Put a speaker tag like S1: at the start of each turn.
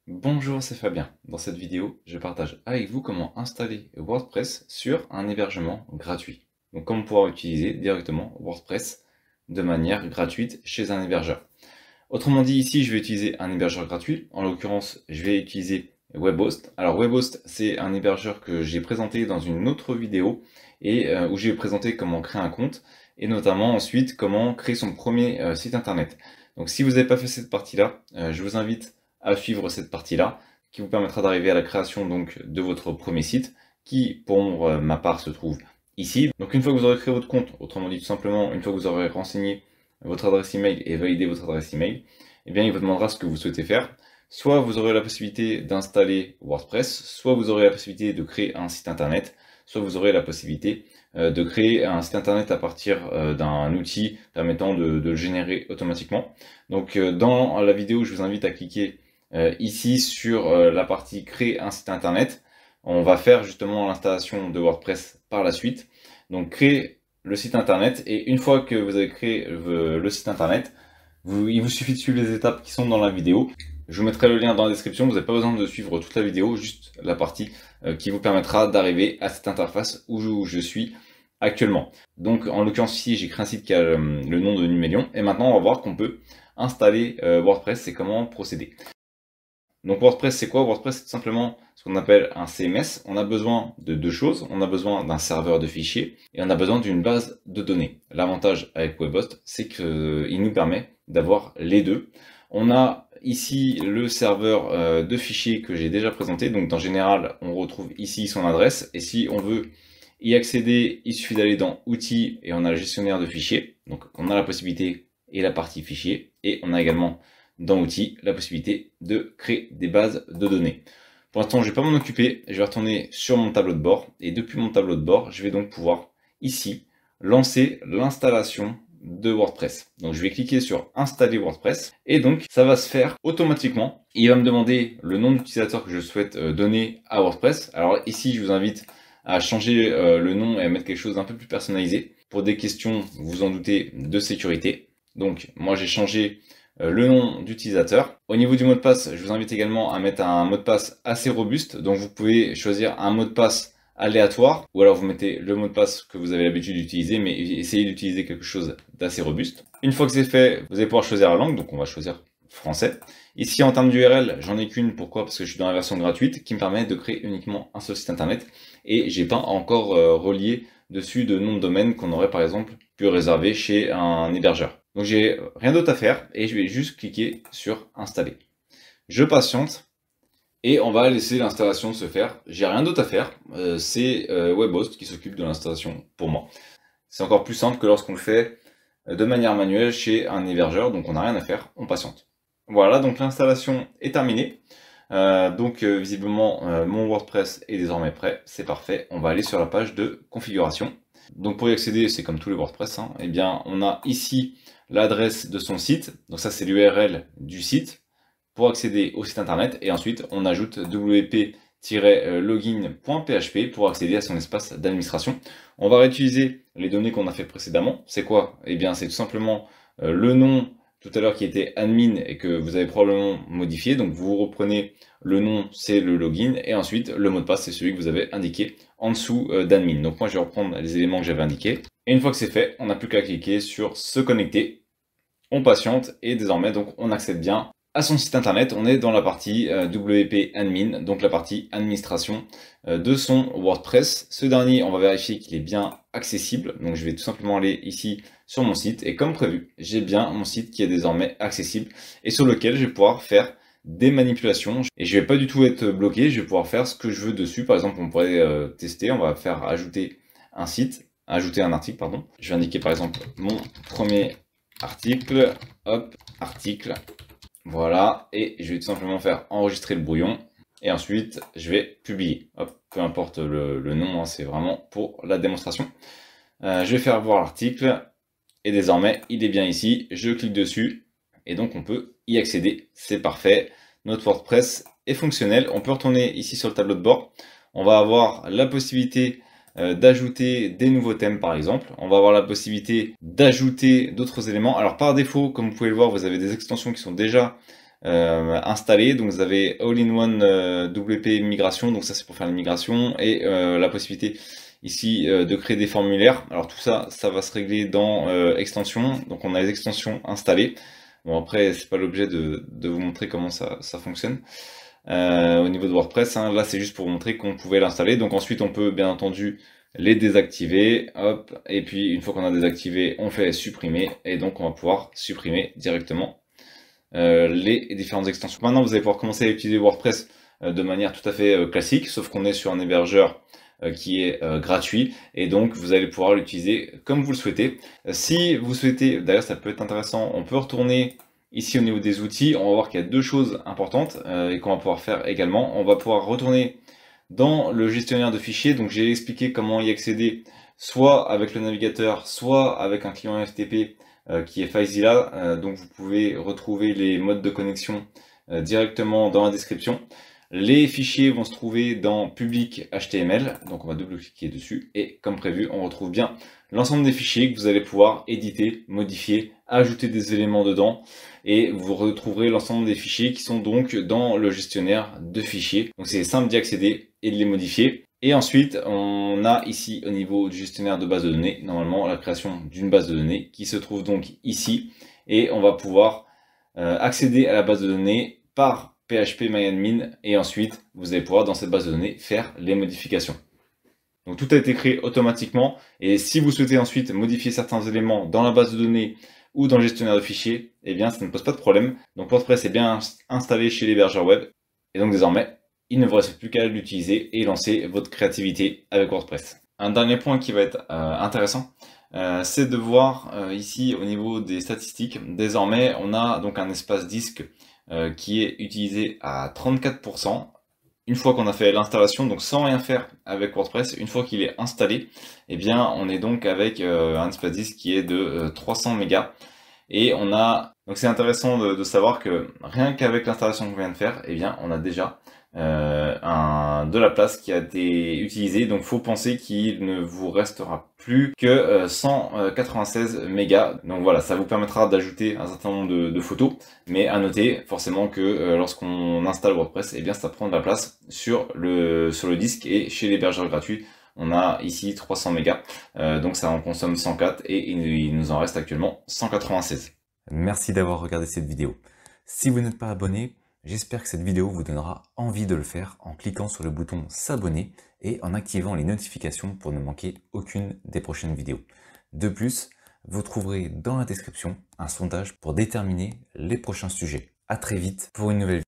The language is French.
S1: Bonjour, c'est Fabien. Dans cette vidéo, je partage avec vous comment installer WordPress sur un hébergement gratuit. Donc comment pouvoir utiliser directement WordPress de manière gratuite chez un hébergeur. Autrement dit, ici, je vais utiliser un hébergeur gratuit. En l'occurrence, je vais utiliser Webhost. Alors Webhost, c'est un hébergeur que j'ai présenté dans une autre vidéo et où j'ai présenté comment créer un compte et notamment ensuite comment créer son premier site internet. Donc si vous n'avez pas fait cette partie-là, je vous invite à suivre cette partie-là qui vous permettra d'arriver à la création donc de votre premier site qui, pour ma part, se trouve ici. Donc une fois que vous aurez créé votre compte, autrement dit tout simplement, une fois que vous aurez renseigné votre adresse email et validé votre adresse email, eh bien il vous demandera ce que vous souhaitez faire. Soit vous aurez la possibilité d'installer WordPress, soit vous aurez la possibilité de créer un site internet, soit vous aurez la possibilité de créer un site internet à partir d'un outil permettant de le générer automatiquement. Donc dans la vidéo, je vous invite à cliquer ici sur la partie créer un site internet. On va faire justement l'installation de WordPress par la suite. Donc créer le site internet et une fois que vous avez créé le site internet, il vous suffit de suivre les étapes qui sont dans la vidéo. Je vous mettrai le lien dans la description, vous n'avez pas besoin de suivre toute la vidéo, juste la partie qui vous permettra d'arriver à cette interface où je suis actuellement. Donc en l'occurrence ici j'ai créé un site qui a le nom de Numelion et maintenant on va voir qu'on peut installer WordPress et comment procéder. Donc WordPress c'est quoi? WordPress c'est tout simplement ce qu'on appelle un CMS. On a besoin de deux choses, on a besoin d'un serveur de fichiers et on a besoin d'une base de données. L'avantage avec Webhost c'est qu'il nous permet d'avoir les deux. On a ici le serveur de fichiers que j'ai déjà présenté, donc en général on retrouve ici son adresse et si on veut y accéder, il suffit d'aller dans outils et on a le gestionnaire de fichiers, donc on a la possibilité et la partie fichiers et on a également dans outils la possibilité de créer des bases de données. Pour l'instant, je ne vais pas m'en occuper, je vais retourner sur mon tableau de bord et depuis mon tableau de bord, je vais donc pouvoir ici lancer l'installation de WordPress. Donc je vais cliquer sur installer WordPress et donc ça va se faire automatiquement. Il va me demander le nom d'utilisateur que je souhaite donner à WordPress. Alors ici, je vous invite à changer le nom et à mettre quelque chose d'un peu plus personnalisé pour des questions, vous vous en doutez, de sécurité. Donc moi j'ai changé le nom d'utilisateur. Au niveau du mot de passe, je vous invite également à mettre un mot de passe assez robuste. Donc vous pouvez choisir un mot de passe aléatoire ou alors vous mettez le mot de passe que vous avez l'habitude d'utiliser, mais essayez d'utiliser quelque chose d'assez robuste. Une fois que c'est fait, vous allez pouvoir choisir la langue, donc on va choisir français. Ici en termes d'URL, j'en ai qu'une, pourquoi? Parce que je suis dans la version gratuite qui me permet de créer uniquement un seul site internet et j'ai pas encore relié dessus de nom de domaine qu'on aurait par exemple pu réserver chez un hébergeur. Donc j'ai rien d'autre à faire et je vais juste cliquer sur installer. Je patiente et on va laisser l'installation se faire. J'ai rien d'autre à faire, c'est Webhost qui s'occupe de l'installation pour moi. C'est encore plus simple que lorsqu'on le fait de manière manuelle chez un hébergeur, donc on n'a rien à faire, on patiente. Voilà, donc l'installation est terminée. Visiblement mon WordPress est désormais prêt, c'est parfait. On va aller sur la page de configuration. Donc pour y accéder, c'est comme tous les WordPress, hein, eh bien on a ici l'adresse de son site, donc ça c'est l'URL du site pour accéder au site internet et ensuite on ajoute wp-login.php pour accéder à son espace d'administration. On va réutiliser les données qu'on a fait précédemment. C'est quoi? Eh bien c'est tout simplement le nom tout à l'heure qui était admin et que vous avez probablement modifié. Donc vous reprenez le nom, c'est le login et ensuite le mot de passe c'est celui que vous avez indiqué en dessous d'admin. Donc moi je vais reprendre les éléments que j'avais indiqués. Et une fois que c'est fait, on n'a plus qu'à cliquer sur se connecter. On patiente et désormais donc on accède bien à son site internet. On est dans la partie WP Admin, donc la partie administration de son WordPress. Ce dernier, on va vérifier qu'il est bien accessible. Donc je vais tout simplement aller ici sur mon site et comme prévu, j'ai bien mon site qui est désormais accessible et sur lequel je vais pouvoir faire des manipulations et je vais pas du tout être bloqué, je vais pouvoir faire ce que je veux dessus. Par exemple, on pourrait tester, on va faire ajouter un site, ajouter un article, pardon. Je vais indiquer par exemple mon premier article, hop, article. Voilà, et je vais tout simplement faire enregistrer le brouillon, et ensuite je vais publier. Hop, peu importe le nom, hein, c'est vraiment pour la démonstration. Je vais faire voir l'article, et désormais il est bien ici, je clique dessus, et donc on peut y accéder, c'est parfait. Notre WordPress est fonctionnel, on peut retourner ici sur le tableau de bord, on va avoir la possibilité d'ajouter des nouveaux thèmes par exemple. On va avoir la possibilité d'ajouter d'autres éléments. Alors par défaut, comme vous pouvez le voir, vous avez des extensions qui sont déjà installé. Donc vous avez All-in-One WP migration, donc ça c'est pour faire les migrations, et la possibilité ici de créer des formulaires. Alors tout ça, ça va se régler dans extensions. Donc on a les extensions installées. Bon après c'est pas l'objet de vous montrer comment ça fonctionne au niveau de WordPress, hein. Là c'est juste pour vous montrer qu'on pouvait l'installer. Donc ensuite on peut bien entendu les désactiver, hop, et puis une fois qu'on a désactivé, on fait supprimer, et donc on va pouvoir supprimer directement les différentes extensions. Maintenant vous allez pouvoir commencer à utiliser WordPress de manière tout à fait classique, sauf qu'on est sur un hébergeur qui est gratuit, et donc vous allez pouvoir l'utiliser comme vous le souhaitez. Si vous souhaitez, d'ailleurs ça peut être intéressant, on peut retourner ici au niveau des outils, on va voir qu'il y a deux choses importantes et qu'on va pouvoir faire également. On va pouvoir retourner dans le gestionnaire de fichiers, donc j'ai expliqué comment y accéder soit avec le navigateur, soit avec un client FTP qui est FileZilla, donc vous pouvez retrouver les modes de connexion directement dans la description. Les fichiers vont se trouver dans public HTML, donc on va double-cliquer dessus, et comme prévu, on retrouve bien l'ensemble des fichiers que vous allez pouvoir éditer, modifier, ajouter des éléments dedans, et vous retrouverez l'ensemble des fichiers qui sont donc dans le gestionnaire de fichiers. Donc c'est simple d'y accéder et de les modifier. Et ensuite, on a ici au niveau du gestionnaire de base de données, normalement la création d'une base de données qui se trouve donc ici, et on va pouvoir accéder à la base de données par phpMyAdmin, et ensuite vous allez pouvoir dans cette base de données faire les modifications. Donc tout a été créé automatiquement, et si vous souhaitez ensuite modifier certains éléments dans la base de données ou dans le gestionnaire de fichiers, eh bien ça ne pose pas de problème. Donc WordPress est bien installé chez l'hébergeur web, et donc désormais il ne vous reste plus qu'à l'utiliser et lancer votre créativité avec WordPress. Un dernier point qui va être intéressant, c'est de voir ici au niveau des statistiques. Désormais on a donc un espace disque qui est utilisé à 34%. Une fois qu'on a fait l'installation, donc sans rien faire avec WordPress, une fois qu'il est installé, eh bien on est donc avec un espace disque qui est de 300 mégas. Et on a, donc c'est intéressant de savoir que rien qu'avec l'installation qu'on vient de faire, eh bien on a déjà de la place qui a été utilisée. Donc faut penser qu'il ne vous restera plus que 196 mégas. Donc voilà, ça vous permettra d'ajouter un certain nombre de photos, mais à noter forcément que lorsqu'on installe WordPress, eh bien ça prend de la place sur le disque, et chez l'hébergeur gratuit on a ici 300 mégas, donc ça en consomme 104 et il nous en reste actuellement 196.
S2: Merci d'avoir regardé cette vidéo. Si vous n'êtes pas abonné, j'espère que cette vidéo vous donnera envie de le faire en cliquant sur le bouton s'abonner et en activant les notifications pour ne manquer aucune des prochaines vidéos. De plus, vous trouverez dans la description un sondage pour déterminer les prochains sujets. À très vite pour une nouvelle vidéo.